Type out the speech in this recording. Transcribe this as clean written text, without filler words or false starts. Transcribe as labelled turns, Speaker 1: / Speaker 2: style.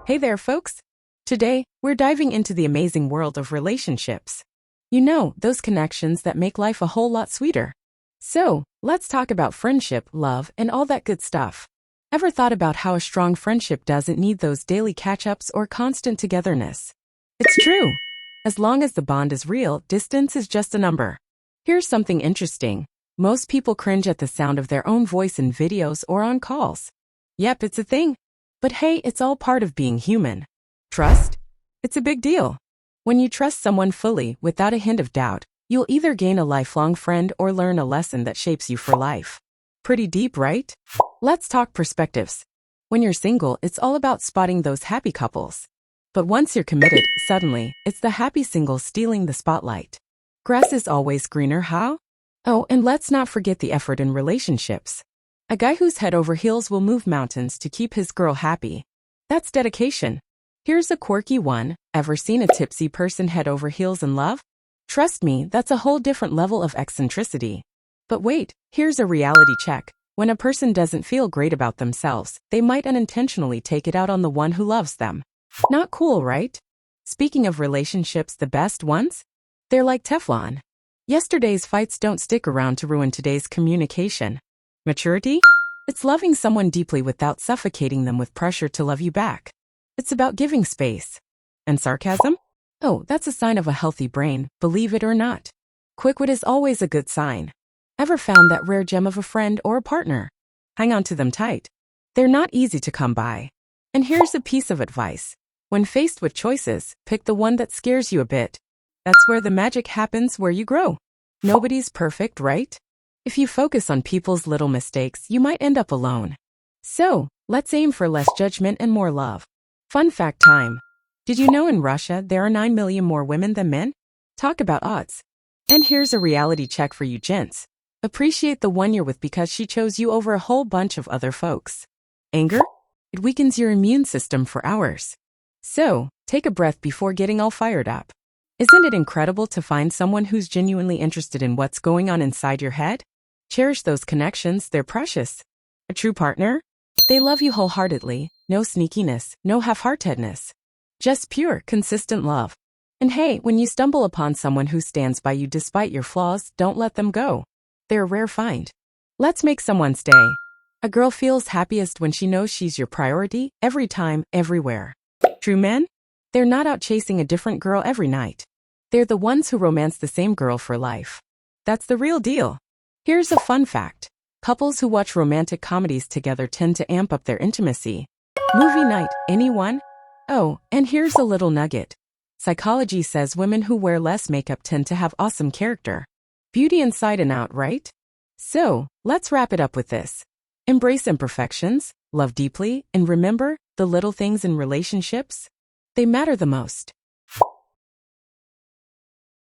Speaker 1: Hey there, folks! Today, we're diving into the amazing world of relationships. You know, those connections that make life a whole lot sweeter. So, let's talk about friendship, love, and all that good stuff. Ever thought about how a strong friendship doesn't need those daily catch-ups or constant togetherness? It's true. As long as the bond is real, distance is just a number. Here's something interesting. Most people cringe at the sound of their own voice in videos or on calls. Yep, it's a thing. But hey, it's all part of being human. Trust? It's a big deal. When you trust someone fully, without a hint of doubt, you'll either gain a lifelong friend or learn a lesson that shapes you for life. Pretty deep, right? Let's talk perspectives. When you're single, it's all about spotting those happy couples. But once you're committed, suddenly, it's the happy singles stealing the spotlight. Grass is always greener, how? Oh, and let's not forget the effort in relationships. A guy who's head over heels will move mountains to keep his girl happy. That's dedication. Here's a quirky one. Ever seen a tipsy person head over heels in love? Trust me, that's a whole different level of eccentricity. But wait, here's a reality check. When a person doesn't feel great about themselves, they might unintentionally take it out on the one who loves them. Not cool, right? Speaking of relationships, the best ones? They're like Teflon. Yesterday's fights don't stick around to ruin today's communication. Maturity? It's loving someone deeply without suffocating them with pressure to love you back. It's about giving space. And sarcasm? Oh, that's a sign of a healthy brain, believe it or not. Quick wit is always a good sign. Ever found that rare gem of a friend or a partner? Hang on to them tight. They're not easy to come by. And here's a piece of advice. When faced with choices, pick the one that scares you a bit. That's where the magic happens, where you grow. Nobody's perfect, right? If you focus on people's little mistakes, you might end up alone. So, let's aim for less judgment and more love. Fun fact time. Did you know in Russia there are 9 million more women than men? Talk about odds. And here's a reality check for you gents. Appreciate the one you're with because she chose you over a whole bunch of other folks. Anger? It weakens your immune system for hours. So, take a breath before getting all fired up. Isn't it incredible to find someone who's genuinely interested in what's going on inside your head? Cherish those connections, they're precious. A true partner? They love you wholeheartedly, no sneakiness, no half-heartedness. Just pure, consistent love. And hey, when you stumble upon someone who stands by you despite your flaws, don't let them go. They're a rare find. Let's make someone stay. A girl feels happiest when she knows she's your priority, every time, everywhere. True men? They're not out chasing a different girl every night. They're the ones who romance the same girl for life. That's the real deal. Here's a fun fact. Couples who watch romantic comedies together tend to amp up their intimacy. Movie night, anyone? Oh, and here's a little nugget. Psychology says women who wear less makeup tend to have awesome character. Beauty inside and out, right? So, let's wrap it up with this. Embrace imperfections, love deeply, and remember, the little things in relationships, they matter the most.